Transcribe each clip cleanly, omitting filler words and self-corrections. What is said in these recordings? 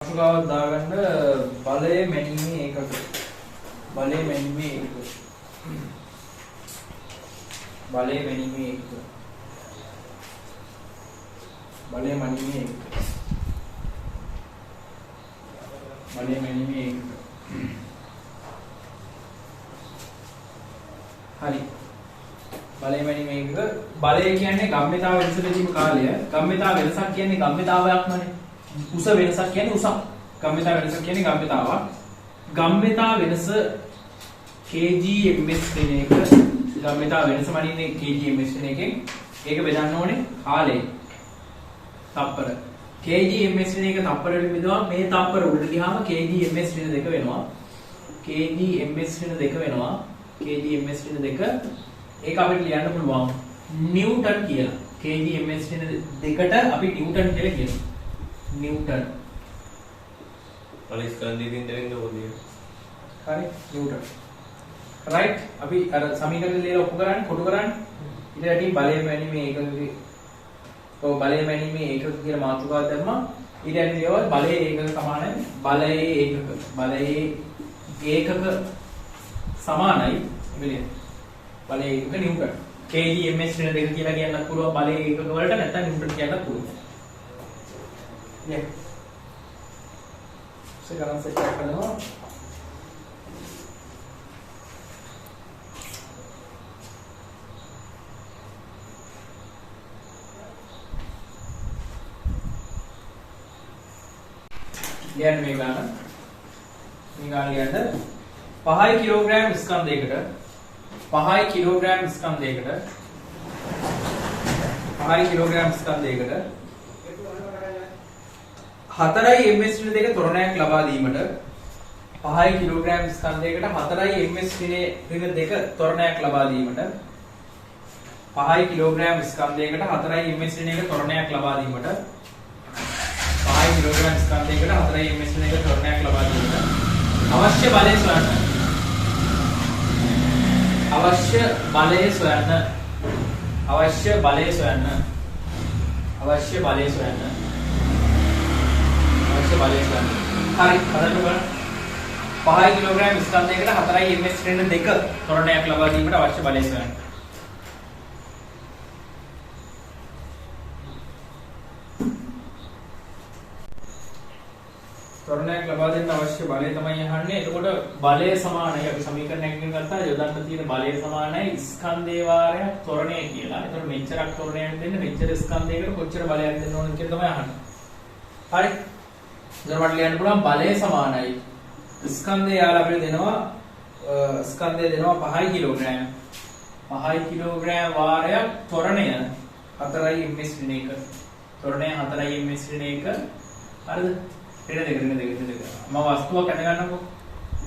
මාතෘකාවක් දාගන්න බලය මැනීමේ ඒකක බලය මැනීමේ ඒකක බලය මැනීමේ ඒකක බලය මැනීමේ ඒකක බලය මැනීමේ ඒකක හරි බලය මැනීමේ ඒකක බලය කියන්නේ ගම්මිතාව වෙනස බෙදීම කාලය ගම්මිතාව වෙනසක් කියන්නේ ගම්මිතාවයක්මනේ උස වෙනසක් කියන්නේ උසක් ගම්මිතා වෙනසක් කියන්නේ ගම්මිතාවක් ගම්මිතා වෙනස kgms වෙන එක ගම්මිතා වෙනස මනින්නේ kgms වෙන එකෙන් ඒක බෙදන්න ඕනේ කාලේ තප්පර kgms වෙන එක තප්පරවල බෙදුවා මේ තප්පර උඩට ගියාම kgms වෙන දෙක වෙනවා kgms වෙන දෙක වෙනවා kgms වෙන දෙක ඒක අපිට ලියන්න පුළුවන් නිව්ටන් කියලා kgms වෙන දෙකට අපි නිව්ටන් කියලා කියනවා न्यूटन और इसका अंदर दिन होती है हरे न्यूटन राइट अभी समीकरण ले लो उपकरण කොටු කරන්න ඊට යටින් බලය මැනීමේ ඒකකගේ તો බලය මැනීමේ ඒකක කියන මාතෘකාව දැම්මා ඊට යටින් ඒවා බලයේ ඒකක සමානයි බලයේ ඒකක සමානයි එමෙලිය බලයේ ඒකක නිව්ටන් kgms වෙන දෙක කියලා කියන්නත් පුළුවන් බලයේ ඒකක වලට නැත්නම් නිව්ටන් කියන්නත් පුළුවන් Yeah. Sekarang saya cek dulu. Lihat megana. Megana lihat. 5 kilogram ස්කන්ධයකට 5 kilogram ස්කන්ධයකට 5 kilogram ස්කන්ධයකට 4යි ms ඍණ දෙක ත්වරණයක් ලබා දීමට 5යි කිලෝග්‍රෑම් ස්කන්ධයකට 4යි ms ඍණ දෙක ත්වරණයක් ලබා දීමට 5යි කිලෝග්‍රෑම් ස්කන්ධයකට 4යි ms ඍණ එක ත්වරණයක් ලබා දීමට 5යි කිලෝග්‍රෑම් ස්කන්ධයකට 4යි ms ඍණ එක ත්වරණයක් ලබා දීමට අවශ්‍ය බලය සොයන්න අවශ්‍ය බලය සොයන්න අවශ්‍ය බලය සොයන්න අවශ්‍ය බලය සොයන්න බලය ගන්න. හරි, හදන්න බලන්න. 5 කිලෝග්‍රෑම් ස්කන්ධයකට 4යි ms ඍණ දෙක ත්වරණයක් ලබා දීමට අවශ්‍ය බලය ගන්න. ත්වරණයක් ලබා දෙන්න අවශ්‍ය බලය තමයි අහන්නේ. එතකොට බලය සමානයි අපි සමීකරණයක් ගත්තා යොදන්න තියෙන බලය සමානයි ස්කන්ධේ වාරයක් ත්වරණය කියලා. එතකොට මෙච්චරක් ත්වරණයක් දෙන්න මෙච්චර ස්කන්ධයකට කොච්චර බලයක් දෙන්න ඕනද කියලා තමයි අහන්නේ. හරි. දැන් ලියන්න පුළුවන් බලය සමානයි ස්කන්ධය යාලා අපිට දෙනවා ස්කන්ධය දෙනවා 5 කිලෝග්‍රෑම් 5 කිලෝග්‍රෑම් වාරයක් ත්වරණය 4යි ms ඍණ එක ත්වරණය 4යි ms ඍණ එක හරිද ඍණ දෙක මම වස්තුවක් අඳ ගන්නකො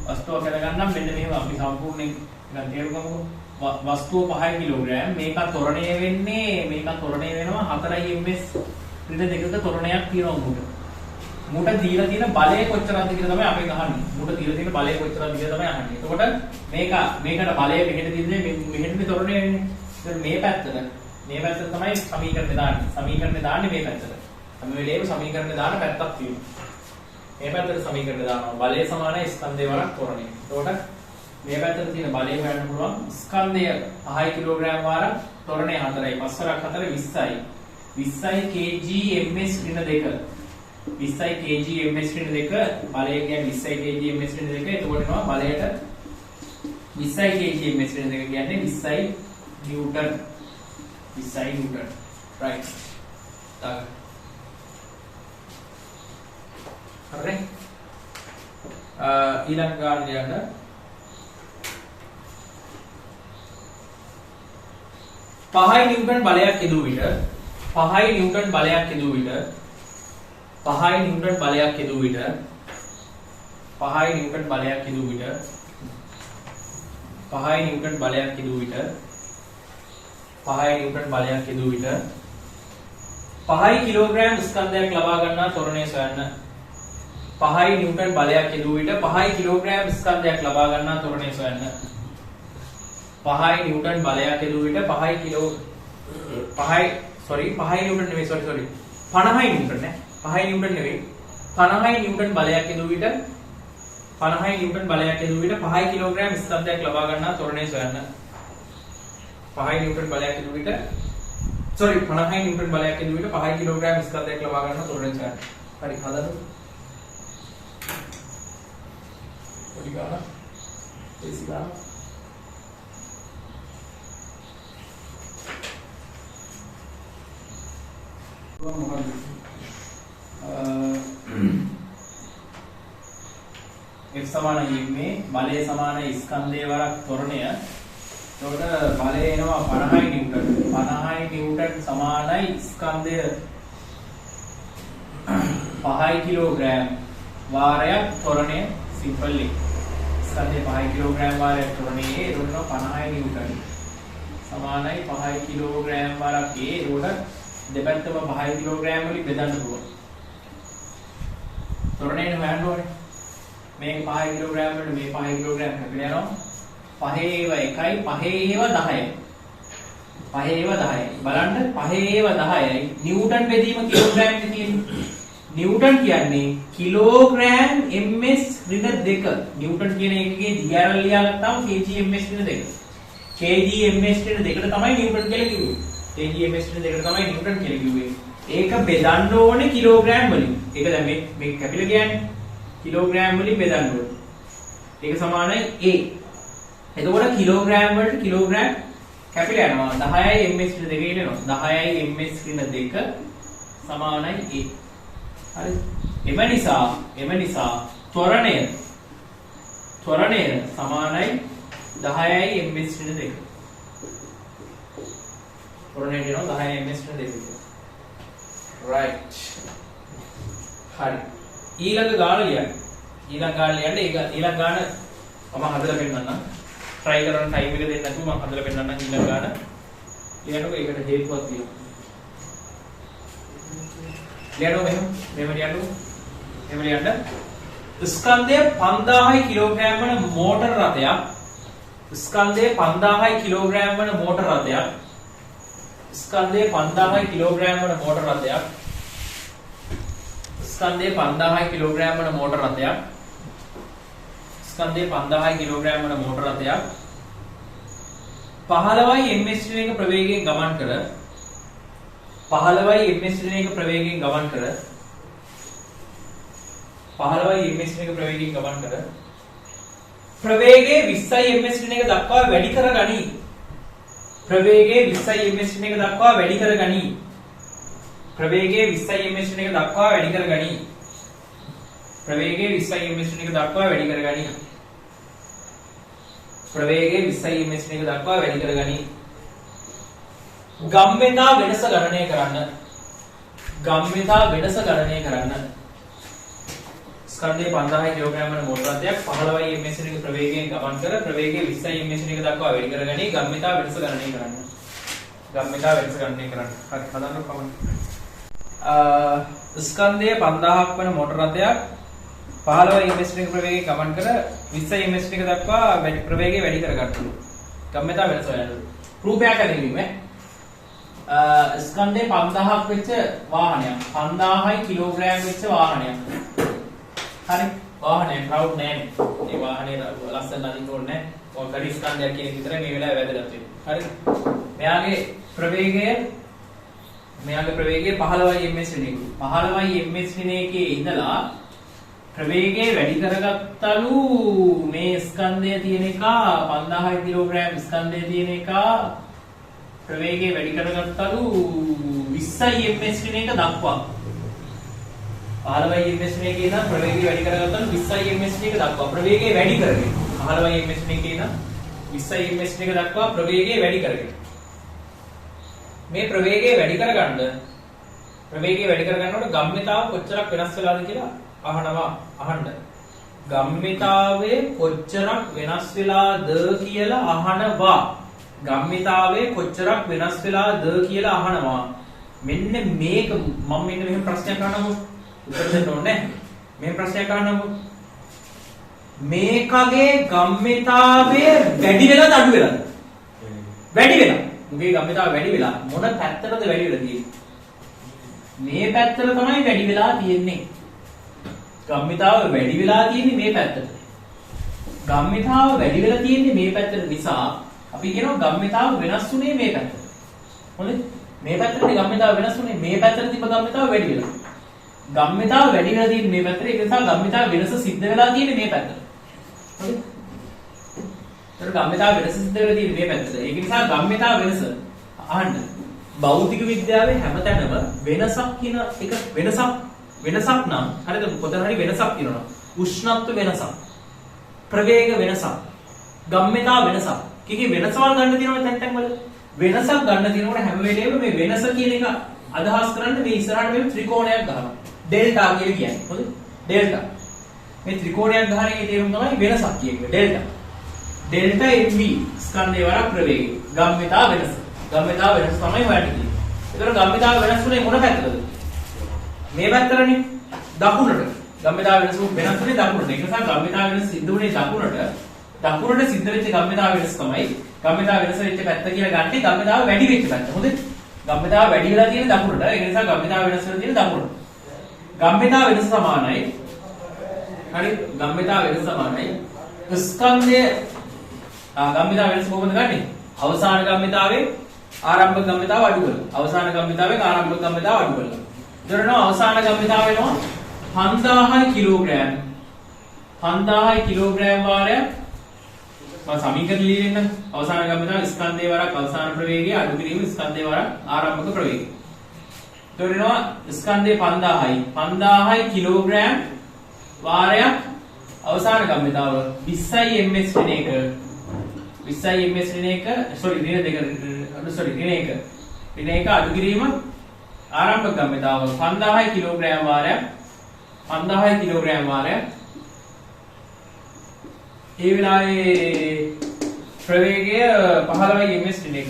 වස්තුවක් අඳ ගන්නම් මෙන්න මෙහෙම අපි සම්පූර්ණයෙන් නිකන් තේරුම් ගමුකෝ වස්තුව 5 කිලෝග්‍රෑම් මේක ත්වරණය වෙන්නේ මේක ත්වරණය වෙනවා 4යි ms ඍණ දෙකක ත්වරණයක් තියෙනවා මුට දීලා තියෙන බලය කොච්චරද කියලා තමයි අපි අහන්නේ. මුට දීලා තියෙන බලය කොච්චරද කියලා තමයි අහන්නේ. එතකොට මේකට බලය මෙහෙට දීන්නේ මෙහෙටනේ තොරණේ වෙන්නේ. ඉතින් මේ පැත්තට තමයි සමීකරණය දාන්නේ. සමීකරණය දාන්නේ මේ පැත්තට. හැම වෙලේම සමීකරණය දාන පැත්තක් තියෙනවා. මේ පැත්තට සමීකරණය දානවා. බලය සමානයි ස්කන්ධය වරක් තොරණේ. එතකොට මේ පැත්තට තියෙන බලය හොයන්න පුළුවන්. ස්කන්ධය 5 කිලෝග්‍රෑම් වාරක් තොරණේ 4යි. 5 වරක් 4 20යි. 20යි kgms ඍණ දෙක 20යි kgms ඍණ දෙක බලය කියන්නේ 20යි kgms ඍණ දෙක එතකොට එනවා බලයට 20යි kgms ඍණ දෙක කියන්නේ 20යි නිව්ටන් 20යි නිව්ටන් රයිට් දාගන්න හරි ඊළඟ ගාන ලියන්න 5යි නිව්ටන් බලයක් යෙදුව විට 5යි නිව්ටන් බලයක් යෙදුව විට 5යි නිව්ටන් බලයක් යෙදුව විට 5යි නිව්ටන් බලයක් යෙදුව විට 5යි නිව්ටන් බලයක් යෙදුව විට 5යි නිව්ටන් බලයක් යෙදුව විට 5යි කිලෝග්‍රෑම් ස්කන්ධයක් ලබා ගන්නා ත්වරණය සොයන්න 5යි නිව්ටන් බලයක් යෙදුව විට 5යි කිලෝග්‍රෑම් ස්කන්ධයක් ලබා ගන්නා ත්වරණය සොයන්න 5යි නිව්ටන් බලයක් යෙදුව විට 5යි නිව්ටන් නෙවෙයි 50යි නිව්ටන් නේ 5යි නිව්ටන් නෙවෙයි 50 නිව්ටන් බලයක් යොදු විට 50 නිව්ටන් බලයක් යොදු විට 5 කිලෝග්‍රෑම් ස්කන්ධයක් ලබා ගන්නා ත්වරණය සොයන්න. 5 නිව්ටන් බලයක් යොදු විට 50 නිව්ටන් බලයක් යොදු විට 5 කිලෝග්‍රෑම් ස්කන්ධයක් ලබා ගන්නා ත්වරණය සොයන්න. හරි හදන්න. පොඩි ගාන. ඒසි ගාන. මොකක්ද? F සමාන මේ බලය සමාන ස්කන්ධයේ වරක් ත්වරණය. එතකොට බලය එනවා 50 නිව්ටන්. 50 නිව්ටන් සමානයි ස්කන්ධය 5 කිලෝග්‍රෑම් වාරයක් ත්වරණය සිම්පල්ලි. ස්කන්ධය 5 කිලෝග්‍රෑම් වාරයක් ත්වරණයේ එතකොට 50 නිව්ටන් සමානයි 5 කිලෝග්‍රෑම් වාරක් එතකොට දෙපැත්තම 5 කිලෝග්‍රෑම් වලින් බෙදන්න පුළුවන්. ත්වරණයෙන් හොයන්න ඕනේ. මේක 5 කිලෝග්‍රෑම් වලට මේ 5 කිලෝග්‍රෑම් කැපිලා යනවා. 5 ඒව 1යි 5 ඒව 10යි. 5 ඒව 10යි. බලන්න 5 ඒව 10යි. නිව්ටන් බෙදීම කිලෝග්‍රෑම් එකේ තියෙන්නේ. නිව්ටන් කියන්නේ කිලෝග්‍රෑම් ms ඍණ 2. නිව්ටන් කියන එකේ දිගාරල් ලියාගත්තාම kg ms ඍණ 2. kg ms ඍණ 2ට තමයි නිව්ටන් කියලා කිව්වේ. kg ms ඍණ 2ට තමයි නිව්ටන් කියලා කිව්වේ. ඒක බෙදන්න ඕනේ කිලෝග්‍රෑම් වලින්. ඒක දැන් මේ කැපිලා කියන්නේ කිලෝග්‍රෑම් වලින් බෙදන්න ඕනේ. ඒක සමානයි A. එතකොට කිලෝග්‍රෑම් වලට කිලෝග්‍රෑම් කැපිලා යනවා. 10යි ms ඍණ 2 එනවා. 10යි ms ඍණ 2 සමානයි A. හරි. එම නිසා ත්වරණය සමානයි 10යි ms ඍණ 2. ත්වරණය කියනවා 10යි ms ඍණ 2. right. හරි. ඊළඟ ගාන ලියන්න. ඊළඟ ගාන මම හදලා පෙන්නන්නම්. try කරන time එක දෙන්න නැතුව මම හදලා පෙන්නන්නම් ඊළඟ ගාන. ලියන්නකො ඒකට හේතුවක් තියෙනවා. ලියන්න මෙහෙම ලියන්න. ස්කන්ධය 5000 කිලෝග්‍රෑම් වන මෝටර රථයක්. ස්කන්ධය 5000 කිලෝග්‍රෑම් වන මෝටර රථයක්. ස්කන්ධය 5000 කිලෝග්‍රෑම් වන මෝටර රථයක්. ස්කන්ධය 5000 කිලෝග්‍රෑම් වන මෝටර රථයක්. ස්කන්ධය 5000 කිලෝග්‍රෑම් වන මෝටර රථයක් 15යි ms ශ්‍රේණික ප්‍රවේගයෙන් ගමන් කර 15යි ms ශ්‍රේණික ප්‍රවේගයෙන් ගමන් කර 15යි ms ශ්‍රේණික ප්‍රවේගයෙන් ගමන් කර ප්‍රවේගයේ 20යි ms ශ්‍රේණික දක්වා වැඩි කර ගනී. ප්‍රවේගයේ 20යි ms ශ්‍රේණික දක්වා වැඩි කර ගනී. ප්‍රවේගයේ 20යි ms ශ්‍රේණික දක්වා වැඩි කර ගනී. ප්‍රවේගයේ 20යි ms ශ්‍රේණික දක්වා වැඩි කර ගනී. ප්‍රවේගයේ 20යි ms ශ්‍රේණික දක්වා වැඩි කර ගනී. ගම්මිතා වෙනස ගණනය කරන්න. ගම්මිතා වෙනස ගණනය කරන්න. ස්කන්ධය 5000 කිලෝග්‍රෑම් වන මෝටර රථයක් 15යි ms ශ්‍රේණික ප්‍රවේගයෙන් ගමන් කර ප්‍රවේගයේ 20යි ms ශ්‍රේණික දක්වා වැඩි කර ගනී. ගම්මිතා වෙනස ගණනය කරන්න. ගම්මිතා වෙනස ගණනය කරන්න. හරි හදන්න කොහොමද? ස්කන්ධය 5000ක් වන මෝටර රථයක් 15 ms ශ්‍රේණික ප්‍රවේගයෙන් ගමන් කර 20 ms ශ්‍රේණික දක්වා ප්‍රවේගය වැඩි කර ගන්නලු. ගම්මිතා වෙනස හොයන්න. රූපයක් ඇදහිීම ස්කන්ධය 5000ක් වෙච්ච වාහනයක් 5000යි කිලෝග්‍රෑම් වෙච්ච වාහනයක්. හරි වාහනය ක්‍රවුඩ් නෑනේ. ඒ වාහනේ ලස්සන නදින්න ඕනේ නෑ. ඔය ගඩි ස්කන්ධයක් කියන එක විතරයි මේ වෙලාවේ වැදගත් වෙන්නේ. හරි. මෙයාගේ ප්‍රවේගය 15යි ms ශ්‍රේණියක. 15යි ms ශ්‍රේණියකේ ඉඳලා ප්‍රවේගය වැඩි කරගත්තලු මේ ස්කන්ධය තියෙන එක 5000 කිලෝග්‍රෑම් ස්කන්ධය තියෙන එක ප්‍රවේගය වැඩි කරගත්තලු 20යි ms ශ්‍රේණියක දක්වා. 15යි ms ශ්‍රේණියකේ ඉඳන් ප්‍රවේගය වැඩි කරගත්තලු 20යි ms ශ්‍රේණියක දක්වා ප්‍රවේගය වැඩි කරගෙන 15යි ms ශ්‍රේණියකේ ඉඳන් 20යි ms ශ්‍රේණියක දක්වා ප්‍රවේගය වැඩි කරගෙන මේ ප්‍රවේගය වැඩි කරගන්නකොට ගම්මිතාව කොච්චරක් වෙනස් වෙලාද කියලා අහන්න. ගම්මිතාවේ කොච්චරක් වෙනස් වෙලාද කියලා අහනවා. ගම්මිතාවේ කොච්චරක් වෙනස් වෙලාද කියලා අහනවා. මෙන්න මේක මම මෙහෙම ප්‍රශ්නයක් අහනකො උත්තර දෙන්න ඕනේ. මේ ප්‍රශ්නයක් අහනකො මේකගේ ගම්මිතාවේ වැඩි වෙලාද අඩු වෙලාද? වැඩි වෙලා. මුගේ ගම්මිතාව වැඩි වෙලා මොන පැත්තටද වැඩි වෙලා තියෙන්නේ? මේ පැත්තට තමයි වැඩි වෙලා තියෙන්නේ. ගම්මිතාව වැඩි වෙලා තියෙන්නේ මේ පැත්තට. ගම්මිතාව වැඩි වෙලා තියෙන්නේ මේ පැත්තට නිසා අපි කියනවා ගම්මිතාව වෙනස් වුණේ මේ පැත්තට. හොඳයි. මේ පැත්තට ගම්මිතාව වෙනස් වුණේ මේ පැත්තට තිබ්බ ගම්මිතාව වැඩි වෙලා. ගම්මිතාව වැඩි වෙලා තියෙන්නේ මේ පැත්තට. ඒක නිසා ගම්මිතාව වෙනස සිද්ධ වෙලා තියෙන්නේ මේ පැත්තට. හොඳයි. ඒතර ගම්මිතාව වෙනස සිද්ධ වෙලා තියෙන්නේ මේ පැත්තට. ඒක නිසා ගම්මිතාව වෙනස අහන්න. භෞතික විද්‍යාවේ හැමතැනම වෙනසක් කියන එක වෙනසක් නම් හරිද කොතන හරි වෙනසක් කියනවා. උෂ්ණත්ව වෙනසක්, ප්‍රවේග වෙනසක්, ගම්මිතා වෙනසක්. කීකේ වෙනසවල් ගන්න තියෙනවා තැන් තැන් වල. වෙනසක් ගන්න තියෙනකොට හැම වෙලේම මේ වෙනස කියන එක අදහස් කරන්න මේ ඉස්සරහට මේ ත්‍රිකෝණයක් ගහනවා. ඩෙල්ටා කියලා කියන්නේ. හොඳයි. ඩෙල්ටා. මේ ත්‍රිකෝණයක් ගහන එකේ තේරුම තමයි වෙනසක් කියන්නේ. ඩෙල්ටා. ඩෙල්ටා MV ස්කන්ධේ වරක් ප්‍රවේගය. ගම්මිතා වෙනස. ගම්මිතා වෙනස තමයි හොයන්න තියෙන්නේ. ඒතර ගම්මිතා වෙනස් වුණේ මොන පැත්තටද? මේ පැත්තටනේ. දකුණට. ගම්මිතා වෙනස වුණේ දකුණට. ඒ නිසා ගම්මිතා වෙනස සිද්ධ වුණේ දකුණට. දකුණට සිද්ධ වෙච්ච ගම්මිතා වෙනස තමයි ගම්මිතා වෙනස වෙච්ච පැත්ත කියලා ගන්නේ ගම්මිතාව වැඩි වෙච්ච පැත්ත. හොඳයි. ගම්මිතාව වැඩි වෙලා තියෙන දකුණට. ඒ නිසා ගම්මිතාව වෙනස් වෙලා තියෙන දකුණට. ගම්මිතාව වෙනස සමානයි. හරි. ගම්මිතාව වෙනස සමානයි. ස්කන්ධය ගම්මිතාව වෙනස කොහොමද ගන්නෙ? අවසාන ගම්මිතාවේ ආරම්භක ගම්මිතාව අඩු කරලා. අවසාන ගම්මිතාවේ ආරම්භක ගම්මිතාව අඩු කරලා. එතකොට අවසාන ගම්මිතාව වෙනවා 5000 කිලෝග්‍රෑම්. 5000 කිලෝග්‍රෑම් වාරයක් මම සමීකරණ ලියන්න. අවසාන ගම්මිතාව ස්කන්ධේ වරක් අවසාන ප්‍රවේගය අඩු කිරීම ස්කන්ධේ වරක් ආරම්භක ප්‍රවේගය. එතකොට වෙනවා ස්කන්ධේ 5000යි 5000 කිලෝග්‍රෑම් වාරයක් අවසාන ගම්මිතාව 20යි ms ඍණ 1 20යි ms ඍණ 1 ඍණ 1 අඩු කිරීම ආරම්භක ගම්මිතාව 5000 කිලෝග්‍රෑම් වාරයක් 5000 කිලෝග්‍රෑම් වාරයක් ඒ වෙලාවේ ප්‍රවේගය 15යි ms ඍණ 1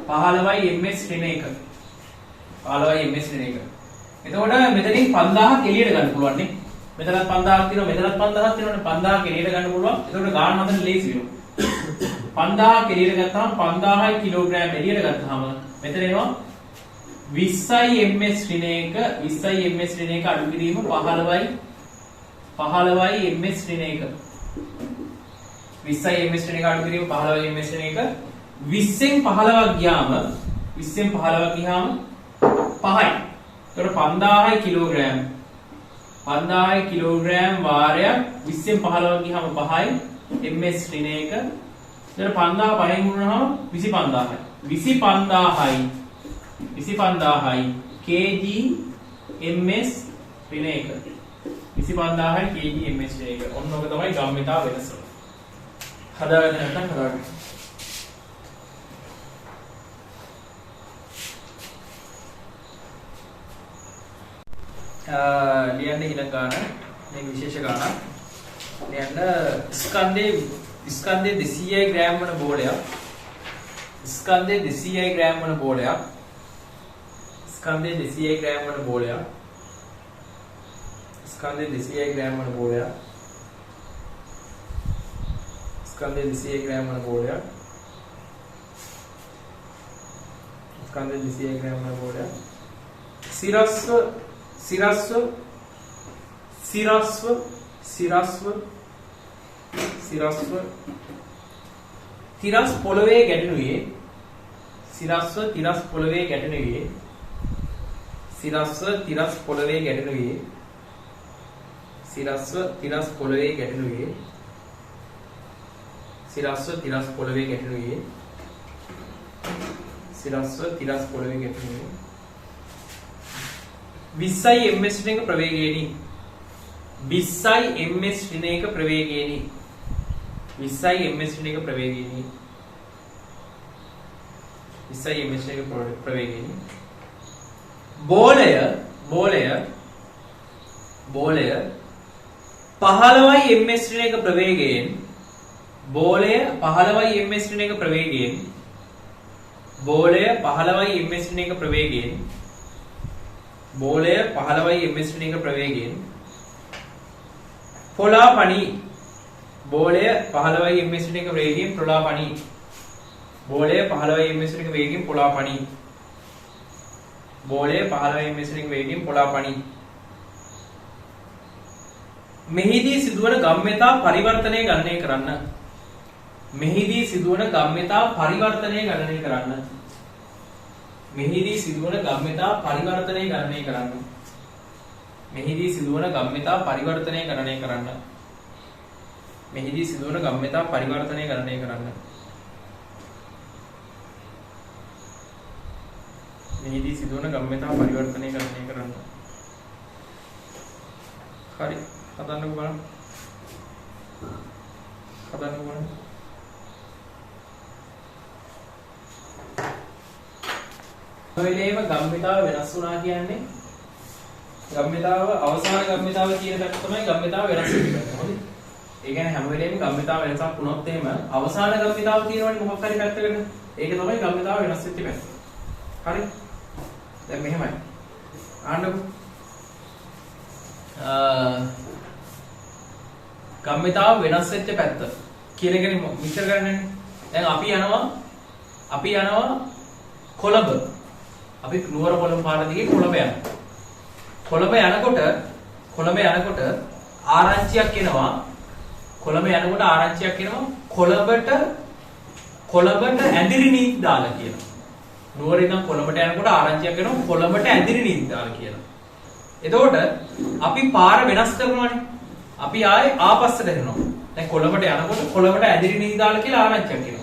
15යි ms ඍණ 1 15යි ms ඍණ 1 එතකොට මෙතනින් 5000 එළියට ගන්න පුළුවන් නේ මෙතනත් 5000ක් තියෙනවා මෙතනත් 5000ක් තියෙනවනේ 5000 එළියට ගන්න පුළුවන් එතකොට ගාන හදන්න ලේසි වෙනවා 5000 එළියට ගත්තාම 5000 කිලෝග්‍රෑම් එළියට ගත්තාම මෙතන එනවා 20යි ms ඍණ 1 20යි ms ඍණ 1 අඩු කිරීම 15යි ms ඍණ 1 20යි ms ඍණ 1 අඩු කිරීම 15යි ms ඍණ 1 20න් 15ක් ගියාම 20න් 15ක් ගියාම 5යි. ඒතකොට 5000 කිලෝග්‍රෑම් 5000 කිලෝග්‍රෑම් වාරයක් 20න් 15ක් ගියාම 5යි ms ඍණ 1. ඒතකොට 5000 5න් ගුණනහම 25000යි. 25000යි kg ms ඍණ 1. 25000යි kg ms ඍණ 1. ඔන්න ඔක තමයි ගම්මිතා වෙනස. හදාගන්න නැත්නම් හදාගන්න. ලියන්න ඊළඟ ගාන මේ විශේෂ ගාන ලියන්න ස්කන්ධේ 200යි ග්‍රෑම් වන බෝලයක් ස්කන්ධේ 200යි ග්‍රෑම් වන බෝලයක් ස්කන්ධේ 200යි ග්‍රෑම් වන බෝලයක් ස්කන්ධේ 200යි ග්‍රෑම් වන බෝලයක් ස්කන්ධේ 200යි ග්‍රෑම් වන බෝලයක් ස්කන්ධේ 200යි ග්‍රෑම් වන බෝලයක් සිරස්ව තිරස් පොළවේ ගැටෙනුයේ සිරස්ව තිරස් පොළවේ ගැටෙනුයේ සිරස්ව තිරස් පොළවේ ගැටෙනුයේ සිරස්ව තිරස් පොළවේ ගැටෙනුයේ සිරස්ව තිරස් පොළවේ ගැටෙනුයේ සිරස්ව තිරස් පොළවේ ගැටෙනුයේ 20යි ms ඍණ 1 ප්‍රවේගයෙනි 20යි ms ඍණ 1 ප්‍රවේගයෙනි 20යි ms ඍණ 1 ප්‍රවේගයෙනි 20යි ms ඍණ 1 ප්‍රවේගයෙනි බෝලය 15යි ms ඍණ 1 ප්‍රවේගයෙන් බෝලය 15යි ms ඍණ 1 ප්‍රවේගයෙන් බෝලය 15යි ms ඍණ 1 ප්‍රවේගයෙන් බෝලය 15යි ms ඍණ 1 ප්‍රවේගයෙන් පොලාපණි බෝලය 15යි ms ඍණ 1 වේගයෙන් පොලාපණි බෝලය 15යි ms ඍණ 1 වේගයෙන් පොලාපණි බෝලය 15යි ms ඍණ 1 වේගයෙන් පොලාපණි මෙහිදී සිදුවන ගම්‍යතා පරිවර්තනය ගණනය කරන්න. මෙහිදී සිදුවන ගම්‍යතා පරිවර්තනය ගණනය කරන්න. මෙහිදී සිදුවන ගම්‍යතා පරිවර්තනය ගණනය කරන්න. මෙහිදී සිදුවන ගම්‍යතා පරිවර්තනය ගණනය කරන්න. මෙහිදී සිදුවන ගම්‍යතා පරිවර්තනය ගණනය කරන්න. මෙහිදී සිදුවන ගම්‍යතා පරිවර්තනය ගණනය කරන්න. හරි හදන්නකෝ බලන්න. හදන්නකෝ බලන්න. ඔයලේම ගම්මිතාව වෙනස් වුණා කියන්නේ ගම්මිතාව අවසාන ගම්මිතාව කියන පැත්ත තමයි ගම්මිතාව වෙනස් වෙන්නේ. හරිද? ඒ කියන්නේ හැම වෙලේම ගම්මිතාව වෙනසක් වුණොත් එහෙම අවසාන ගම්මිතාව තියෙනවනේ මොකක් හරි පැත්තකට. ඒක තමයි ගම්මිතාව වෙනස් වෙච්ච පැත්ත. හරි? දැන් මෙහෙමයි. ආන්නකෝ. ගම්මිතාව වෙනස් වෙච්ච පැත්ත කියන එක විස්තර කරන්නේ. දැන් අපි යනවා කොළඹ. අපි නුවර කොළඹ පාර දිගේ කොළඹ යනවා. කොළඹ යනකොට ආරංචියක් එනවා. කොළඹට ඇඳිරි නීති දාලා කියනවා. නුවර ඉඳන් කොළඹට යනකොට ආරංචියක් එනවා කොළඹට ඇඳිරි නීති දාලා කියලා. එතකොට අපි පාර වෙනස් කරනවානේ. අපි ආයේ ආපස්සට යනවා. දැන් කොළඹට යනකොට කොළඹට ඇඳිරි නීති දාලා කියලා ආරංචියක් එනවා.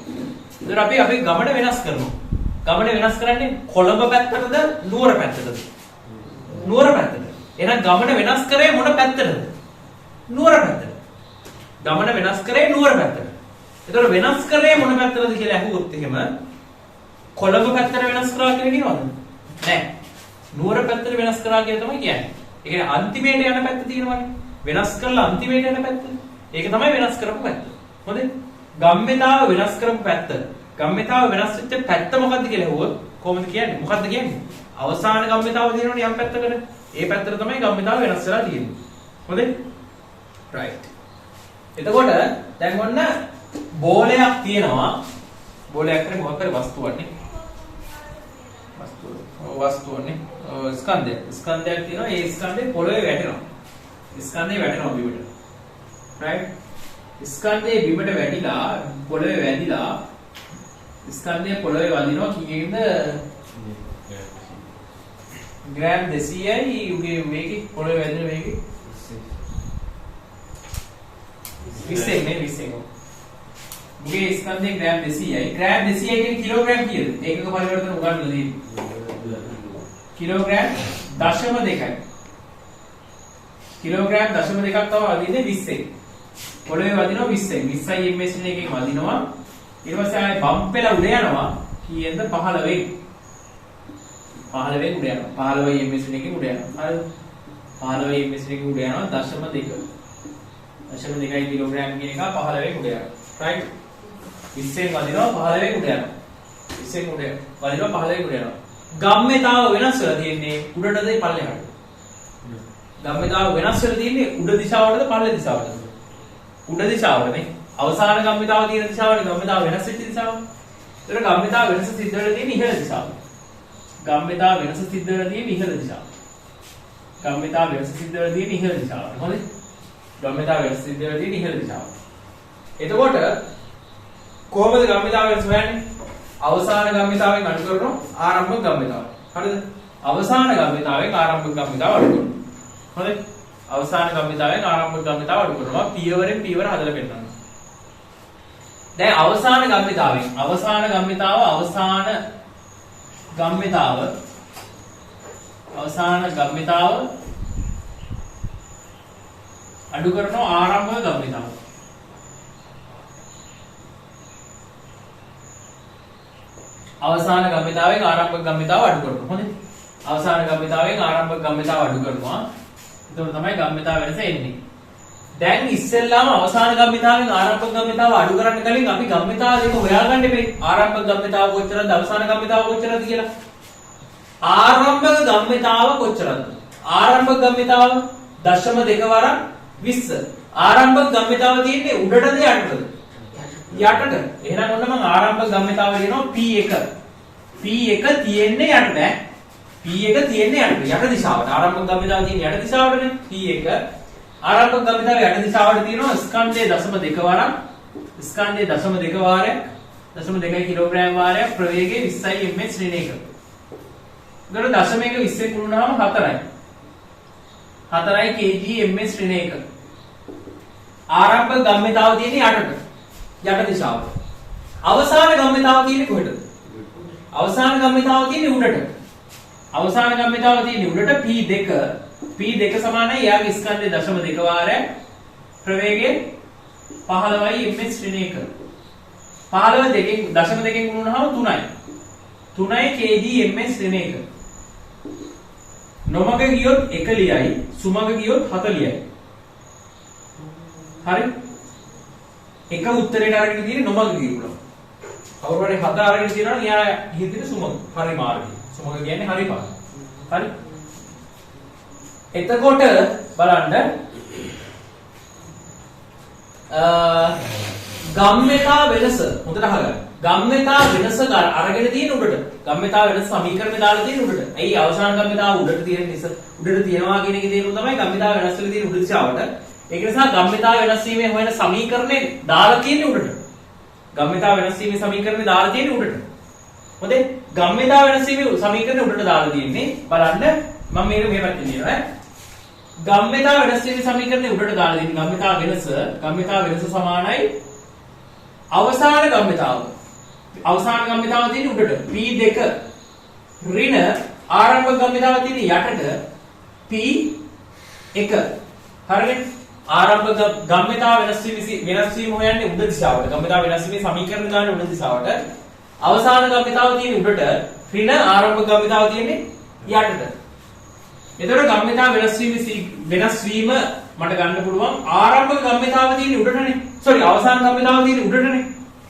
එතකොට අපි අපේ ගමන වෙනස් කරනවා. ගමන වෙනස් කරන්නේ කොළඹ පැත්තටද නුවර පැත්තටද? නුවර පැත්තට. එහෙනම් ගමන වෙනස් කරේ මොන පැත්තටද? නුවර පැත්තට. ගමන වෙනස් කරේ නුවර පැත්තට. එතකොට වෙනස් කරේ මොන පැත්තටද කියලා අහුවොත් එහෙම කොළඹ පැත්තට වෙනස් කරා කියලා කියනවද? නෑ. නුවර පැත්තට වෙනස් කරා කියලා තමයි කියන්නේ. ඒ කියන්නේ අන්තිමේට යන පැත්ත තියෙනවනේ. වෙනස් කරලා අන්තිමේට යන පැත්ත. ඒක තමයි වෙනස් කරපු පැත්ත. හොඳේ? ගම්මිතාව වෙනස් කරපු පැත්ත. ගම්මිතාව වෙනස් වෙච්ච පැත්ත මොකද්ද කියලා අහුවොත් කොහොමද කියන්නේ? මොකද්ද කියන්නේ? අවසාන ගම්මිතාව තියෙනවනේ යම් පැත්තකට. ඒ පැත්තට තමයි ගම්මිතාව වෙනස් වෙලා තියෙන්නේ. හොඳේ? රයිට්. එතකොට දැන් ඔන්න බෝලයක් තියෙනවා. බෝලයක් කරේ මොකක් කරේ වස්තුවක් නේ. වස්තුවනේ ස්කන්ධයක් තියෙනවා. ඒ ස්කන්ධේ පොළවේ වැටෙනවා. ස්කන්ධේ වැටෙනවා බිමට. රයිට්? ස්කන්ධේ බිමට වැටිලා පොළවේ වැදිලා ස්කන්ධය පොළවේ වදිනවා කීයකින්ද? ග්‍රෑම් 200යි උගේ මේකේ පොළවේ වැදින මේකේ 20 නේ 20. උගේ ස්කන්ධේ ග්‍රෑම් 200යි. ග්‍රෑම් 200 කියන්නේ කිලෝග්‍රෑම් කීයද? ඒකක පරිවර්තන උගන්වලා තියෙන්නේ. කිලෝග්‍රෑම් 0.2යි. කිලෝග්‍රෑම් 0.2ක් තමයි වදින්නේ 20. පොළවේ වදිනවා 20යි. 20යි machine එකකින් වදිනවා. ඊට පස්සේ ආයේ බම්ප් වෙලා උඩ යනවා කීයෙන්ද 15න් 15න් උඩ යනවා 15යි machine එකකින් උඩ යනවා හරිද 15යි machine එකකින් උඩ යනවා 0.2 කිලෝග්‍රෑම් කියන එක 15න් උඩ යනවා රයිට් 20න් වදිනවා 15න් උඩ යනවා 20න් උඩ වදිනවා 15න් උඩ යනවා ගම්මිතාව වෙනස් වෙලා තියෙන්නේ උඩටද පල්ලෙහාටද ගම්මිතාව වෙනස් වෙලා තියෙන්නේ උඩ දිශාවටද පල්ලෙ දිශාවටද උඩ දිශාවටනේ අවසාන ගම්මිතාව තියෙන දිශාවනේ ගම්මිතාව වෙනස් වෙච්ච දිශාව. ඒතර ගම්මිතාව වෙනස සිද්ධ වෙලා තියෙන ඉහළ දිශාව. ගම්මිතාව වෙනස සිද්ධ වෙලා තියෙන ඉහළ දිශාව. ගම්මිතාව වෙනස සිද්ධ වෙලා තියෙන ඉහළ දිශාව. හරිද? ගම්මිතාව වෙනස සිද්ධ වෙලා තියෙන ඉහළ දිශාව. එතකොට කොහොමද ගම්මිතාව වෙනස හොයන්නේ? අවසාන ගම්මිතාවෙන් අඩු කරනවා ආරම්භක ගම්මිතාව. හරිද? අවසාන ගම්මිතාවෙන් ආරම්භක ගම්මිතාව අඩු කරනවා. හරිද? අවසාන ගම්මිතාවෙන් ආරම්භක ගම්මිතාව අඩු කරනවා. පියවරෙන් පියවර හදලා පෙන්නනවා. දැන් අවසාන ගම්මිතාව අඩු කරනවා ආරම්භක ගම්මිතාව. අවසාන ගම්මිතාවෙන් ආරම්භක ගම්මිතාව අඩු කරනවා. හොඳේ. අවසාන ගම්මිතාවෙන් ආරම්භක ගම්මිතාව අඩු කරනවා. එතකොට තමයි ගම්මිතාව වෙනස එන්නේ. දැන් ඉස්සෙල්ලාම අවසාන ගම්මිතාවෙන් ආරම්භක ගම්මිතාව අඩු කරන්න කලින් අපි ගම්මිතාව දෙක හොයාගන්න ඉපේ. ආරම්භක ගම්මිතාව කොච්චරද අවසාන ගම්මිතාව කොච්චරද කියලා. ආරම්භක ගම්මිතාව කොච්චරද? ආරම්භක ගම්මිතාව 0.2 වරක් 20. ආරම්භක ගම්මිතාව තියෙන්නේ උඩටද යටටද? යටට. එහෙනම් ඔන්න මම ආරම්භක ගම්මිතාව ලියනවා P1. P1 තියෙන්නේ යටට ඈ. P1 තියෙන්නේ යටට. යට දිශාවට. ආරම්භක ගම්මිතාව තියෙන්නේ යට දිශාවටනේ. P1 ආරම්භක ගම්මිතාවේ යට දිශාවට තියෙනවා ස්කන්ධයේ 0.2 වාරක්. ස්කන්ධයේ 0.2 වාරයක් 0.2 කිලෝග්‍රෑම් වාරයක් ප්‍රවේගයේ 20 ms ඍණයක. ඒකට දශමයක 20 කුණුනහම 4යි. 4යි kg ms ඍණයක. ආරම්භක ගම්මිතාව තියෙන්නේ යටට. යට දිශාවට. අවසාන ගම්මිතාව තියෙන්නේ කොහෙටද? අවසාන ගම්මිතාව තියෙන්නේ උඩට. අවසාන ගම්මිතාව තියෙන්නේ උඩට P2 සමානයි යාගේ ස්කන්ධයේ 0.2 වාරයක් ප්‍රවේගයේ 15යි ms ශ්‍රේණියක 15 දෙකෙන් 0.2කින් ගුණුනහම 3යි kg ms ශ්‍රේණියක නොමග ගියොත් 1 ලියයි සුමග ගියොත් 4 ලියයි හරි එක උත්තරේට අරගෙන තියෙන්නේ නොමග ගියුණා කවුරු හරි 7 අරගෙන තියනවා යා හිතේ සුමග හරි මාර්ගය සුමග කියන්නේ හරි පාර හරි එතකොට බලන්න ගම්මිතා වෙනස හොඳට අහගන්න. ගම්මිතා වෙනස අරගෙන තියෙන උඩට. ගම්මිතා වෙනස සමීකරණේ දාලා තියෙන උඩට. ඇයි අවසාන ගම්මිතාව උඩට තියෙන නිසා උඩට තියනවා කියන එකේ තේරුම තමයි ගම්මිතා වෙනස් වෙලා තියෙන උඩ දිශාවට. ඒක නිසා ගම්මිතා වෙනස් වීමේ හොයන සමීකරණේ දාලා තියෙන උඩට. ගම්මිතා වෙනස් වීමේ සමීකරණේ දාලා තියෙන උඩට. හොඳේ ගම්මිතා වෙනස් වීමේ සමීකරණේ උඩට දාලා තියෙන්නේ. බලන්න මම මේක මේ පැත්තේ ලියනවා ඈ. ගම්මිතා වෙනස් වීමේ සමීකරණේ උඩට දාලා දෙන්නේ ගම්මිතා වෙනස සමානයි අවසාන ගම්මිතාව. අවසාන ගම්මිතාව තියෙන්නේ උඩට P2 ඍණ ආරම්භක ගම්මිතාව තියෙන්නේ යටට P1. හරිද? ආරම්භක ගම්මිතාව වෙනස් වීම හොයන්නේ උඩ දිශාවට. ගම්මිතාව වෙනස් වීමේ සමීකරණ දාන්නේ උඩ දිශාවට. අවසාන ගම්මිතාව තියෙන්නේ උඩට ඍණ ආරම්භක ගම්මිතාව තියෙන්නේ යටට. එතකොට ගම්මිතාව වෙනස් වීම මට ගන්න පුළුවන් ආරම්භක ගම්මිතාව තියෙන්නේ උඩටනේ. සෝරි අවසාන ගම්මිතාව තියෙන්නේ උඩටනේ.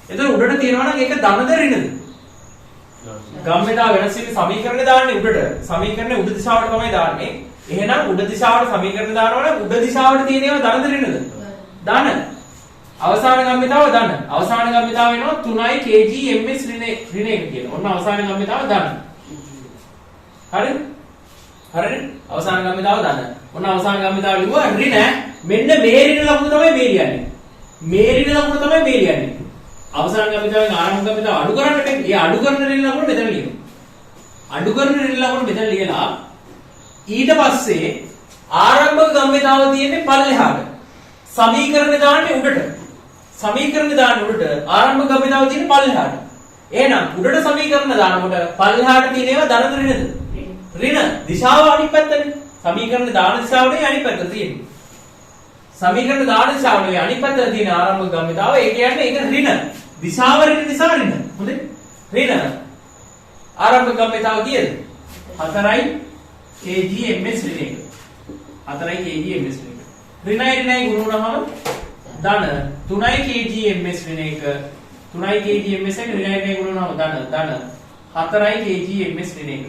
එතකොට උඩට තියෙනවා නම් ඒක ධනද ඍණද? ගම්මිතාව වෙනස් වීම සමීකරණය දාන්නේ උඩට. සමීකරණය උඩ දිශාවට තමයි දාන්නේ. එහෙනම් උඩ දිශාවට සමීකරණ දානවා නම් උඩ දිශාවට තියෙන ඒවා ධනද ඍණද? ධන. අවසාන ගම්මිතාව ධන. අවසාන ගම්මිතාව වෙනවා 3යි kg ms ඍණයක කියලා. ඔන්න අවසාන ගම්මිතාව ධන. හරිද? හරිද? අවසාන ගම්මිතාව දාන්න. ඔන්න අවසාන ගම්මිතාව ලිව්වා ඍණ. මෙන්න මේ ඍණ ලකුණු තමයි මේ ලියන්නේ. මේ ඍණ ලකුණු තමයි මේ ලියන්නේ. අවසාන ගම්මිතාවෙන් ආරම්භ ගම්මිතාව අඩු කරන්නට ඒ අඩු කරන ඍණ ලකුණු මෙතන ලියනවා. අඩු කරන ඍණ ලකුණු මෙතන ලියලා ඊට පස්සේ ආරම්භක ගම්මිතාව තියෙන්නේ පල්ලෙහාට. සමීකරණ දාන්නේ උඩට. සමීකරණ දාන්නේ උඩට ආරම්භක ගම්මිතාව තියෙන්නේ පල්ලෙහාට. එහෙනම් උඩට සමීකරණ දානකොට පල්ලෙහාට තියෙන ඒවා ධනද ඍණද? ඍණ දිශාව අනිත් පැත්තනේ. සමීකරණ දාන දිශාවනේ අනිත් පැත්ත තියෙන්නේ. සමීකරණ දාන දිශාවනේ අනිත් පැත්තට තියෙන ආරම්භක ගම්මිතාව. ඒ කියන්නේ ඒක ඍණ. දිශාව ඍණ නිසා ඍණ. හොඳේ? ඍණ. ආරම්භක ගම්මිතාව කීයද? 4යි kg ms ඍණයක. 4යි kg ms ඍණයක. ඍණයි ගුණුනහම ධන 3යි kg ms ඍණයක. 3යි kg ms එක ඍණයි ගුණුනහම ධන 4යි kg ms ඍණයක.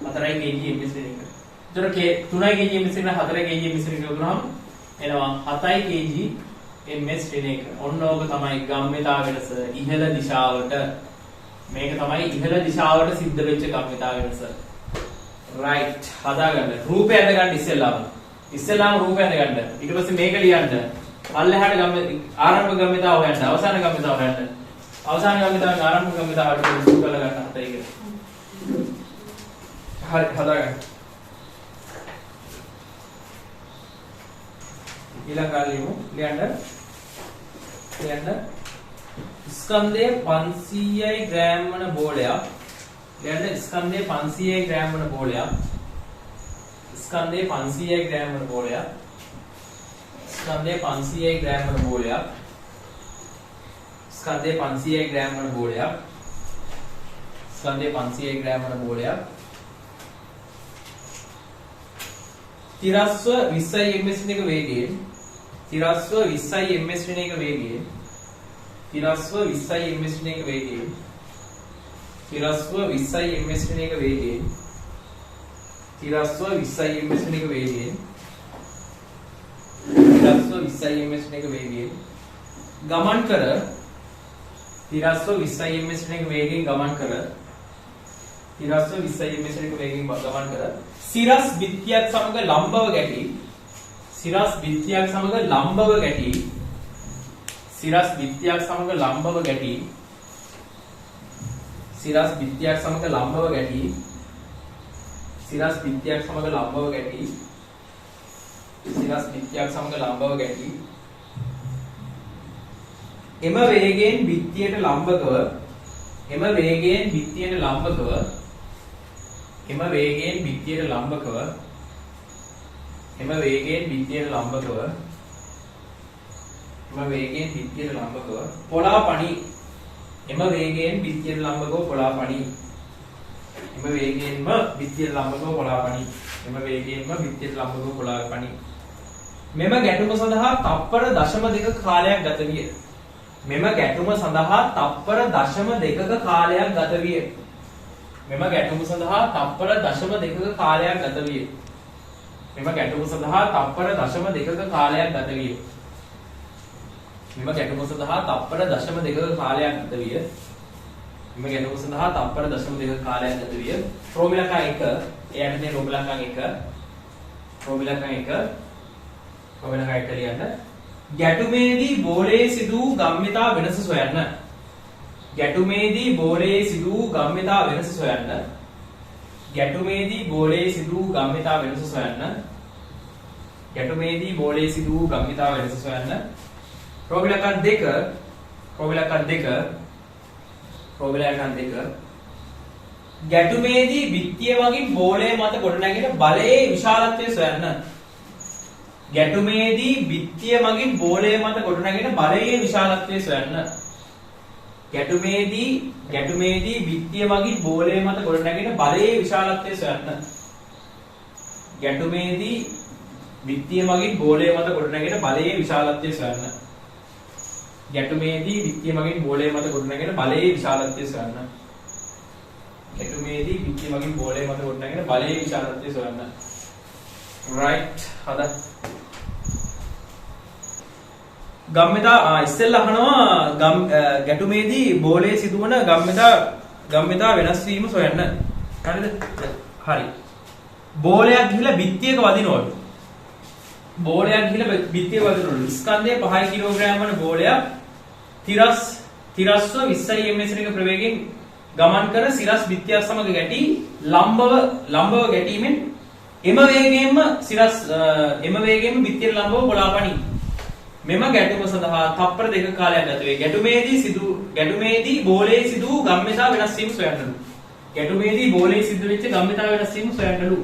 4යි kg ms ශ්‍රේණියක. ඒතර 3යි kg ms ශ්‍රේණිය 4යි kg ms ශ්‍රේණියක උනහම එනවා 7යි kg ms ශ්‍රේණියක. ඔන්න ඕක තමයි ගම්මිතා වෙනස ඉහළ දිශාවට. මේක තමයි ඉහළ දිශාවට සිද්ධ වෙච්ච ගම්මිතා වෙනස. රයිට්. හදාගන්න. රූපය අඳගන්න ඉස්සෙල්ලාම රූපය අඳගන්න. ඊට පස්සේ මේක ලියන්න. පල්ලෙහාට ආරම්භ ගම්මිතාව හොයන්න. අවසාන ගම්මිතාව හොයන්න. අවසාන ගම්මිතාවෙන් ආරම්භ ගම්මිතාවට සුළු කරලා ගන්න 7යි කියලා. හරි හදාගන්න. ඊළඟ කාලෙමු ලියන්න. ස්කන්ධය 500යි ග්‍රෑම් වන බෝලයක්. ලියන්න ස්කන්ධය 500යි ග්‍රෑම් වන බෝලයක්. ස්කන්ධය 500යි ග්‍රෑම් වන බෝලයක්. ස්කන්ධය 500යි ග්‍රෑම් වන බෝලයක්. ස්කන්ධය 500යි ග්‍රෑම් වන බෝලයක්. ස්කන්ධය 500යි ග්‍රෑම් වන බෝලයක්. තිරස්ව 20යි ms ශ්‍රේණියක වේගයෙන් තිරස්ව 20යි ms ශ්‍රේණියක වේගයෙන් තිරස්ව 20යි ms ශ්‍රේණියක වේගයෙන් තිරස්ව 20යි ms ශ්‍රේණියක වේගයෙන් තිරස්ව 20යි ms ශ්‍රේණියක වේගයෙන් තිරස්ව 20යි ms ශ්‍රේණියක වේගයෙන් ගමන් කර තිරස්ව 20යි ms ශ්‍රේණියක වේගයෙන් ගමන් කර තිරස්ව 20යි ms ශ්‍රේණියක වේගයෙන් ගමන් කර සිරස් බිත්තියත් සමග ලම්බව ගැටි සිරස් බිත්තියක් සමග ලම්බව ගැටි සිරස් බිත්තියක් සමග ලම්බව ගැටි සිරස් බිත්තියක් සමග ලම්බව ගැටි සිරස් බිත්තියක් සමග ලම්බව ගැටි සිරස් බිත්තියක් සමග ලම්බව ගැටි එම වේගයෙන් බිත්තියට ලම්බකව එම වේගයෙන් බිත්තියට ලම්බකව එම වේගයෙන් බිත්තියට ලම්බකව එම වේගයෙන් බිත්තියට ලම්බකව එම වේගයෙන් බිත්තියට ලම්බකව පොළාපණි එම වේගයෙන් බිත්තියට ලම්බකව පොළාපණි එම වේගයෙන්ම බිත්තියට ලම්බකව පොළාපණි එම වේගයෙන්ම බිත්තියට ලම්බකව පොළාපණි මෙම ගැටුම සඳහා තප්පර 0.2 කාලයක් ගත විය මෙම ගැටුම සඳහා තප්පර 0.2 කාලයක් ගත විය මෙම ගැටුම සඳහා තප්පර 0.2 කාලයක් ගත විය මෙම ගැටුම සඳහා තප්පර 0.2 කාලයක් ගත විය මෙම ගැටුම සඳහා තප්පර 0.2 කාලයක් ගත විය මෙම ගැටුම සඳහා තප්පර 0.2 කාලයක් ගත විය රෝම ඉලක්කම් 1 එයාට තියෙන රෝම ඉලක්කම් 1 ලියන්න ගැටුමේදී බෝලයේ සිදු වූ ගම්මිතා වෙනස සොයන්න ගැටුමේදී බෝලයේ සිදු වූ ගම්මිතා වෙනස සොයන්න ගැටුමේදී බෝලයේ සිදු වූ ගම්මිතා වෙනස සොයන්න ගැටුමේදී බෝලයේ සිදු වූ ගම්මිතා වෙනස සොයන්න රෝම ඉලක්කම් 2 ගැටුමේදී බිත්තිය මගින් බෝලය මත ගොඩනැගෙන බලයේ විශාලත්වය සොයන්න ගැටුමේදී බිත්තිය මගින් බෝලය මත ගොඩනැගෙන බලයේ විශාලත්වය සොයන්න ගැටුමේදී බිත්තිය මගින් බෝලය මත ගොඩනැගෙන බලයේ විශාලත්වය සොයන්න ගැටුමේදී බිත්තිය මගින් බෝලය මත ගොඩනැගෙන බලයේ විශාලත්වය සොයන්න ගැටුමේදී බිත්තිය මගින් බෝලය මත ගොඩනැගෙන බලයේ විශාලත්වය සොයන්න ගැටුමේදී බිත්තිය මගින් බෝලය මත ගොඩනැගෙන බලයේ විශාලත්වය සොයන්න right හදා ගම්මිතා ඉස්සෙල්ලා අහනවා ගැටුමේදී බෝලයේ සිදුවන ගම්මිතා වෙනස් වීම සොයන්න. හරිද? හරි. බෝලයක් ගිහිලා බිත්තියක වදිනවලු. බෝලයක් ගිහිලා බිත්තියක වදිනවලු. ස්කන්ධය 5 කිලෝග්‍රෑම් වන බෝලයක් තිරස්ව 20 ms එක ප්‍රවේගයෙන් ගමන් කර සිරස් බිත්තියක් සමග ගැටි ලම්බව ගැටීමෙන් එම වේගයෙන්ම බිත්තියට ලම්බව පොළාපණි. මෙම ගැටුම සඳහා තප්පර 2 කාලයක් ගත වේ. ගැටුමේදී බෝලයේ සිදු වූ ගම්මිතා වෙනස් වීම සොයන්නලු. ගැටුමේදී බෝලයේ සිදු වෙච්ච ගම්මිතා වෙනස් වීම සොයන්නලු.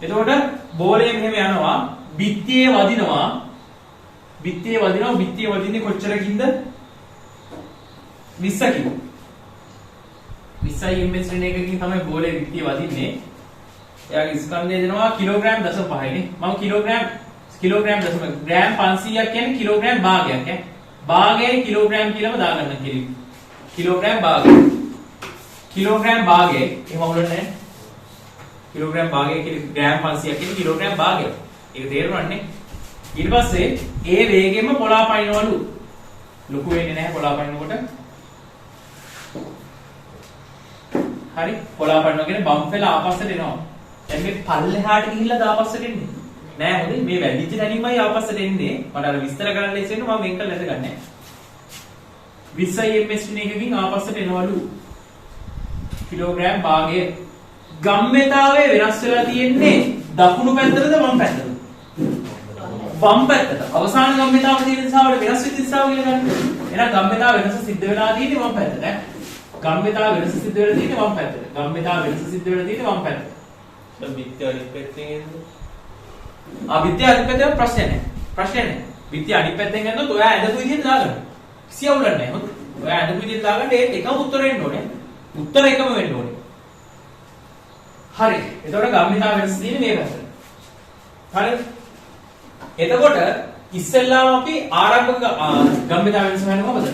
එතකොට බෝලය මෙහෙම යනවා බිත්තියේ වදිනවා බිත්තිය වදින්නේ කොච්චරකින්ද 20කින් 20 ms එකකින් තමයි බෝලේ බිත්තිය වදින්නේ. එයාගේ ස්කන්ධය දෙනවා කිලෝග්‍රෑම් 0.5 නේ. මම කිලෝග්‍රෑම් ග්‍රෑම් 500ක් කියන්නේ කිලෝග්‍රෑම් භාගයක් ඈ. භාගයේ කිලෝග්‍රෑම් කියලාම දාගන්න කෙලින්. කිලෝග්‍රෑම් භාගය එහෙම වුණා නැහැ. කිලෝග්‍රෑම් භාගය කියන්නේ ග්‍රෑම් 500ක් කියන්නේ කිලෝග්‍රෑම් භාගයක්. ඒක තේරුණානේ. ඊට පස්සේ ඒ වේගෙම පොළාපනිනවලු. ලොකු වෙන්නේ නැහැ පොළාපනිනකොට. හරි පොළාපනිනවා කියන්නේ බම්ප් වෙලා ආපස්සට එනවා. දැන් මේ පල්ලෙහාට ගිහිල්ලා ආපස්සට එන්නේ. නෑ හොඳේ මේ වැඩිච්ච තැනින්මයි ආපස්සට එන්නේ. මට අර විස්තර කරන්න ලේසි වෙනවා මම මේක ලැද ගන්නෑ. 20 ms එකකින් ආපස්සට එනවලු. කිලෝග්‍රෑම් භාගය. ගම්මිතාවේ වෙනස් වෙලා තියෙන්නේ දකුණු පැත්තටද වම් පැත්තටද? වම් පැත්තට. අවසාන ගම්මිතාව තියෙන දිශාවට වෙනස් වෙච්ච දිශාව කියලා ගන්න. එහෙනම් ගම්මිතාව වෙනස සිද්ධ වෙලා තියෙන්නේ වම් පැත්තට. ගම්මිතාව වෙනස සිද්ධ වෙලා තියෙන්නේ වම් පැත්තට. ගම්මිතාව වෙනස සිද්ධ වෙලා තියෙන්නේ වම් පැත්තට. දැන් බිත්තිය අනිත් පැත්තෙන් එන්නේ. බිත්තිය අනිත් පැත්තේ ප්‍රශ්නේ නැහැ. බිත්තිය අනිත් පැත්තෙන් ගන්නොත් ඔයා ඇදපු විදිහට දාගන්න. කිසි අවුලක් නැහැ. හොඳ. ඔයා ඇදපු විදිහට දාගන්න ඒත් එකම උත්තරේ එන්න ඕනේ. උත්තර එකම වෙන්න ඕනේ. හරි. එතකොට ගම්මිතාව වෙනස තියෙන්නේ මේ පැත්තට. හරි. එතකොට ඉස්සෙල්ලාම අපි ආරම්භක ගම්මිතාව වෙනස හොයන්නේ කොහොමද?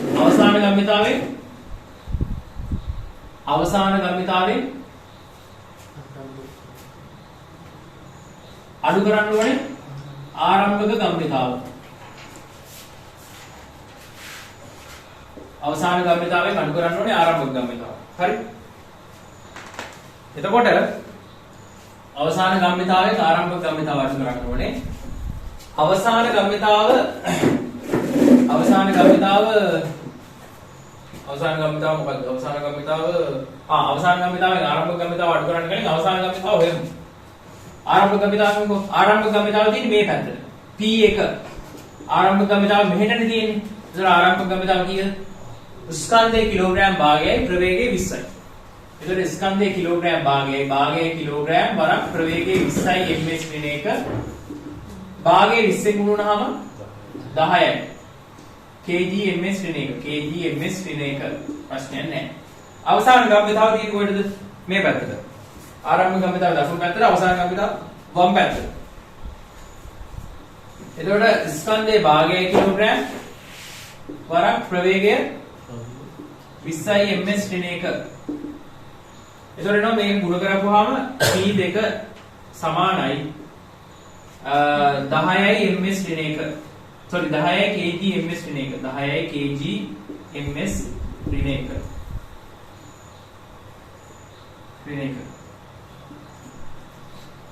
අවසාන ගම්මිතාවේ අඩු කරන්න ඕනේ ආරම්භක ගම්මිතාව. අවසාන ගම්මිතාවෙන් අඩු කරන්න ඕනේ ආරම්භක ගම්මිතාව. හරි. එතකොට අවසාන ගම්මිතාවෙන් ආරම්භක ගම්මිතාව අඩු කරන්න ඕනේ. අවසාන ගම්මිතාව මොකක්ද? අවසාන ගම්මිතාවෙන් ආරම්භක ගම්මිතාව අඩු කරන්න කලින් අවසාන ගම්මිතාව හොයමු. ආරම්භක ගම්මිතාව තියෙන්නේ මේ පැත්තට. P1 ආරම්භක ගම්මිතාව මෙහෙටනේ තියෙන්නේ. ඒතර ආරම්භක ගම්මිතාව කීයද? ස්කන්ධයේ කිලෝග්‍රෑම් භාගයයි ප්‍රවේගය 20යි. ඒතර ස්කන්ධයේ කිලෝග්‍රෑම් භාගයයි කිලෝග්‍රෑම් වරක් ප්‍රවේගය 20යි ms ඍණ 1 භාගයේ 20 ගුණ වුණාම 10යි. kg ms ඍණ 1 ප්‍රශ්නයක් නැහැ. අවසාන ගම්මිතාව තියෙන්නේ කොහෙටද? මේ පැත්තට. ආරම්භක ගම්මිතාව දකුණු පැත්තට, අවසාන ගම්මිතාව වම් පැත්තට. එතකොට ස්කන්ධයේ භාගය කිලෝග්‍රෑම් වරක් ප්‍රවේගය 20යි ms ඍණ 1. එතකොට නෝ මේක ගුණ කරපුවාම p2 සමානයි 10යි ms ඍණ 1. sorry 10යි kg ms ඍණ 1. 10යි kg ms ඍණ 1. ඍණ 1.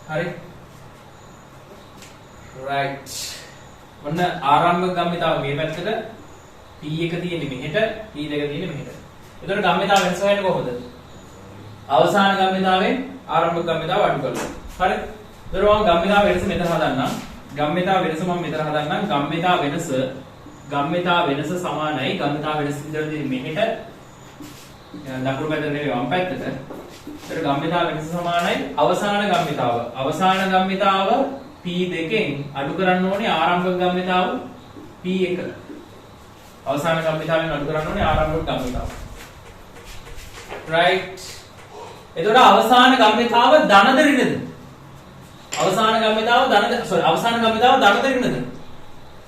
හරි. right. ඔන්න ආරම්භක ගම්මිතාව මේ පැත්තට, p1 තියෙන්නේ මෙහෙට, p2 තියෙන්නේ මෙහෙට. එතකොට ගම්මිතාව වෙනස හොයන්නේ කොහොමද? අවසාන ගම්මිතාවෙන් ආරම්භක ගම්මිතාව අඩු කරලා. හරි. එතකොට මම ගම්මිතාව වෙනස මෙතන හදන්නම්. ගම්මිතාව වෙනස මම මෙතන හදන්නම්. ගම්මිතාව වෙනස සමානයි. ගම්මිතාව වෙනස ඉඳලා තියෙන්නේ මෙහෙට. දකුණු පැත්තට නෙවෙයි වම් පැත්තට. එතකොට ගම්මිතාව වෙනස සමානයි අවසාන ගම්මිතාව P2කින් අඩු කරන්න ඕනේ ආරම්භක ගම්මිතාව P1. අවසාන ගම්මිතාවෙන් අඩු කරන්න ඕනේ ආරම්භක ගම්මිතාව. right. එතකොට අවසාන ගම්මිතාව ධනද ඍණද? අවසාන ගම්මිතාව ධනද ඍණද?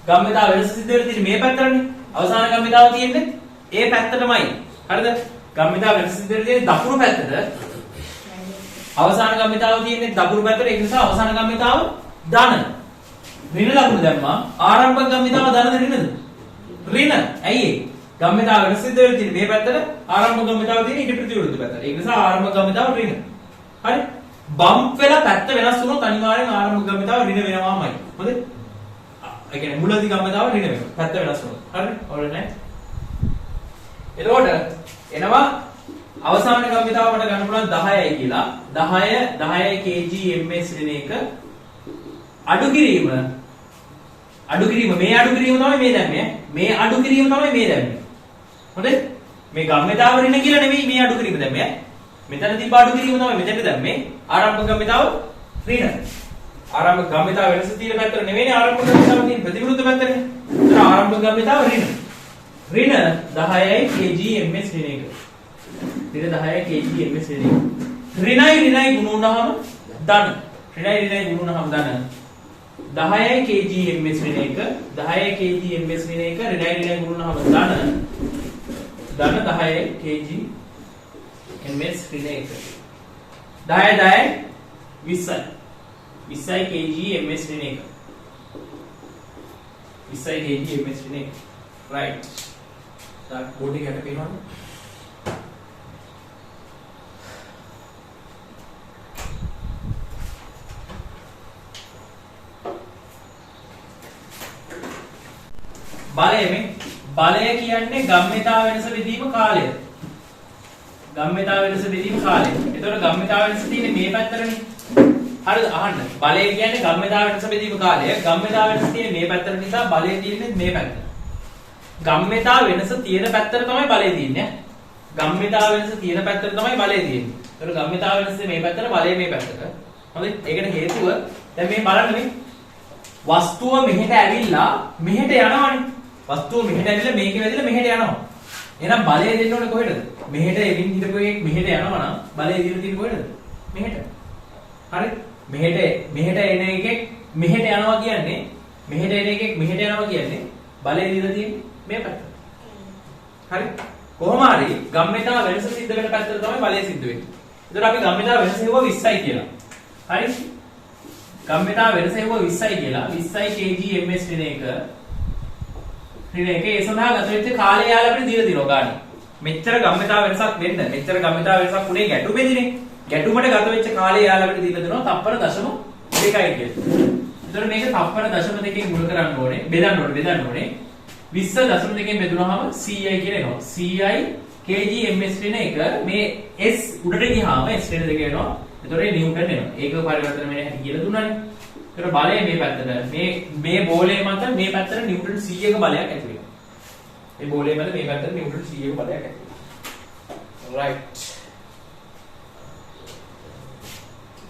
ගම්මිතාව වෙනස සිද්ධ වෙලා තියෙන්නේ මේ පැත්තටනේ. අවසාන ගම්මිතාව තියෙන්නේ ඒ පැත්තටමයි. හරිද? ගම්මිතාව වෙනස සිද්ධ වෙලා තියෙන්නේ දකුණු පැත්තට. අවසාන ගම්මිතාව තියෙන්නේ දකුණු පැත්තට. ඒ නිසා අවසාන ගම්මිතාව ධන. ඍණ ලකුණු දැම්මා. ආරම්භක ගම්මිතාව ධනද ඍණද? ඍණ. ඇයි ඒ? ගම්මිතාව වෙනස සිද්ධ වෙලා තියෙන්නේ මේ පැත්තට. ආරම්භක ගම්මිතාව තියෙන්නේ ඊට ප්‍රතිවිරුද්ධ පැත්තට. ඒ නිසා ආරම්භක ගම්මිතාව ඍණ. හරි? බම්ප් වෙලා පැත්ත වෙනස් වුණොත් අනිවාර්යෙන් ආරම්භක ගම්මිතාව ඍණ වෙනවාමයි. හොඳද? ඒ කියන්නේ මුලදී ගම්මිතාව ඍණ වෙනවා. පැත්ත වෙනස් වුණොත්. හරිද? alright. එතකොට එනවා අවසාන ගම්මිතාව මට ගන්න පුළුවන් 10යි කියලා. 10 kg ms ඍණ 1 අඩු කිරීම මේ අඩු කිරීම තමයි මේ දැම්මේ. මේ අඩු කිරීම තමයි මේ දැම්මේ. හොඳයි? මේ ගම්මිතාව ඍණ කියලා නෙමෙයි මේ අඩු කිරීම දැම්මේ. මෙතන තිබ්බ අඩු කිරීම තමයි මෙතන දැම්මේ. ආරම්භක ගම්මිතාව ඍණ. ආරම්භක ගම්මිතාව වෙනස තියෙන පැත්තට නෙවෙයි ආරම්භක ගම්මිතාව තියෙන ප්‍රතිවිරුද්ධ පැත්තනේ. ඒතර ආරම්භක ගම්මිතාව ඍණ 10යි kg ms ඍණ 1. 10යි kg ms ඍණ 1. ඍණයි ගුණ වුණාම ධන. ඍණයි ගුණ වුණාම ධන. 10යි kg ms ඍණ 1. 10යි kg ms ඍණ 1. ඍණයි ගුණ වුණාම ධන. 10යි kg ms ඍණ 1. 10යි 20යි. 20යි kg ms ඍණ 1. 20යි kg ms ඍණ 1. right. that body ගැට පේනවද? බලය කියන්නේ ගම්මිතාව වෙනස බෙදීම කාලය. එතකොට ගම්මිතාව වෙනස තියෙන්නේ මේ පැත්තටනේ. හරිද? අහන්න. බලය කියන්නේ ගම්මිතාව වෙනස බෙදීම කාලය. ගම්මිතාව වෙනස තියෙන්නේ මේ පැත්තට නිසා බලය තියෙන්නේ මේ පැත්තට. ගම්මිතාව වෙනස තියෙන පැත්තට තමයි බලය තියෙන්නේ. ගම්මිතාව වෙනස තියෙන පැත්තට තමයි බලය තියෙන්නේ. එතකොට ගම්මිතාව වෙනස මේ පැත්තට බලය මේ පැත්තට. හරිද? ඒකට හේතුව දැන් මේ බලන්න මේ වස්තුව මෙහෙට ඇවිල්ලා මෙහෙට යනවනේ. වස්තුව මෙහෙට ඇවිල්ලා මේකේ වැදිලා මෙහෙට යනවා. එහෙනම් බලය දෙන්න ඕනේ කොහෙටද? මෙහෙට එමින් හිටපු එකක් මෙහෙට යනවා නම් බලය දීලා තියෙන්නේ කොහෙටද? මෙහෙට. හරි? මෙහෙට එන එකෙක් මෙහෙට යනවා කියන්නේ බලය දීලා තියෙන්නේ මේ පැත්තට. හරි? කොහොම හරි ගම්මිතාව වෙනස සිද්ධ වෙන පැත්තට තමයි බලය සිද්ධ වෙන්නේ. ඒතර අපි ගම්මිතාව වෙනස හෙවුවා 20යි කියලා. හරි? ගම්මිතාව වෙනස හෙවුවා 20යි කියලා. 20යි kg ms ඍණ 1 ඒ සඳහා ගත වෙච්ච කාලය යාල අපිට දීලා දිනවා ගන්න. මෙච්චර ගම්මිතාව වෙනසක් වෙන්න මෙච්චර ගම්මිතාව වෙනසක් උනේ ගැටුමේදීනේ. ගැටුමට ගත වෙච්ච කාලය යාල අපිට දීලා දෙනවා තප්පර 0.2යි කියලා. එතකොට මේක තප්පර 0.2කින් ගුණ කරන්න ඕනේ. බෙදන්න ඕනේ. 20.2කින් බෙදුනහම CI කියලා එනවා. CI kg ms වෙන එක මේ S උඩට ගියාම S වෙන දෙක වෙනවා. එතකොට නිව්ටන් එනවා. ඒක පරිවර්තන වෙන හැටි කියලා දුන්නානේ. ඒතර බලය මේ පැත්තට මේ බෝලේ මත මේ පැත්තට නිව්ටන් 100ක බලයක් ඇති වෙනවා. මේ බෝලේ මත මේ පැත්තට නිව්ටන් 100ක බලයක් ඇති වෙනවා. right